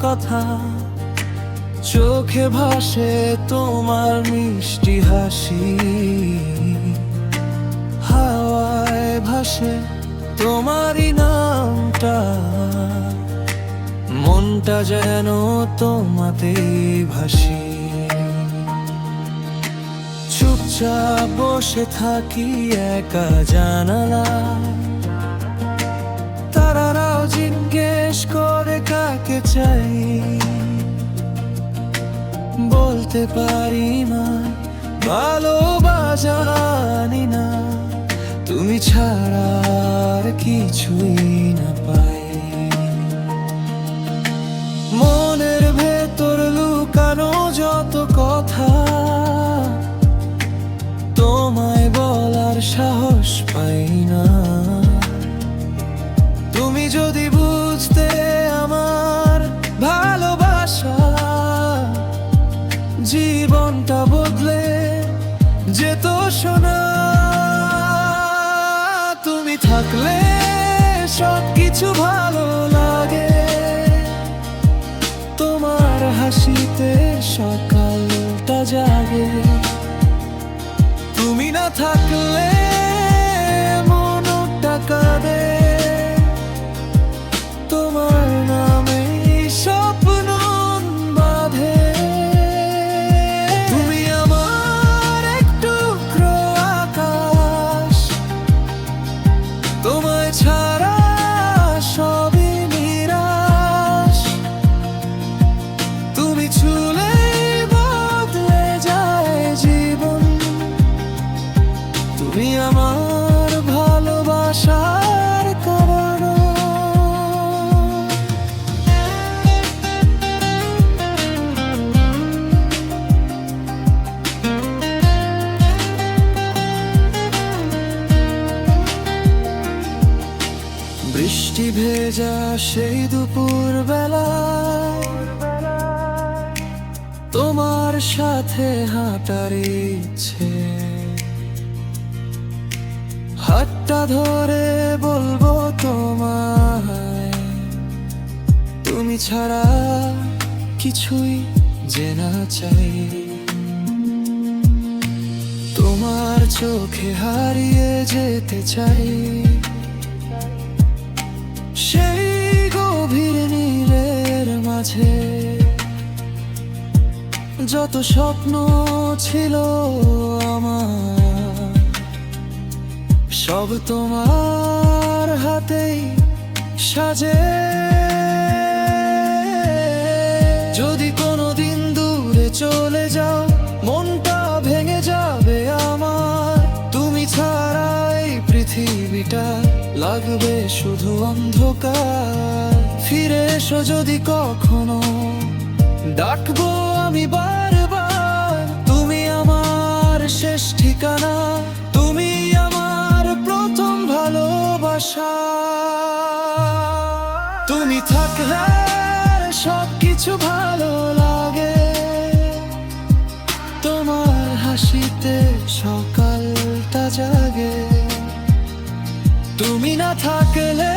কথা, চোখে ভাসে তোমার মিষ্টি হাসি, হাওয়ায় ভাসে তোমারই নামটা, মনটা যেন তোমাতেই ভাসি। চুপচাপ বসে থাকি একা জানালায়, তারারাও জিজ্ঞেস করে কাকে চাই, বলতে পারি না ভালোবাসি না, তুমি ছাড়া আর কিছুই না পাই। মনের ভেতর লুকানো যত কথা, তোমায় বলার সাহস পাই না। তুমি যদি বুঝতে আমার ভালোবাসা, জীবনটা বদলে যেত সোনা। তুমি থাকলে সবকিছু ভালো লাগে, তোমার হাসিতে সকালটা জাগে। তুমি না থাকলে মনটা কাঁদে, তোমার নামে স্বপ্ন বাঁধে। তুমি আমার এক টুকরো আকাশ, তোমায় ছাড়া সবই নিরাশ। তুমি ছুলে বদলে যায় জীবন, তুমি আমার ভালোবাসার কারণ। বৃষ্টি ভেজা সেই দুপুর বেলায়, তোমার সাথে হাঁটার ইচ্ছে, হাতটা ধরে বলবো তোমায়, তুমি ছাড়া কিছুই জেনা চাই। তোমার চোখে হারিয়ে যেতে চাই, সেই গভীর নীলের মাঝে। যত স্বপ্ন ছিল আমার, সব তোমার হাতেই সাজে। যদি কোনোদিন দূরে চলে যাও, মনটা ভেঙে যাবে আমার। তুমি ছাড়া এই পৃথিবীটা লাগবে শুধু অন্ধকার। ফিরে এসো যদি কখনো, ডাকবো আমি বারবার। তুমি আমার শেষ ঠিকানা, তুমি আমার প্রথম ভালোবাসা। তুমি থাকলে সবকিছু ভালো লাগে, তোমার হাসিতে সকালটা জাগে। তুমি না থাকলে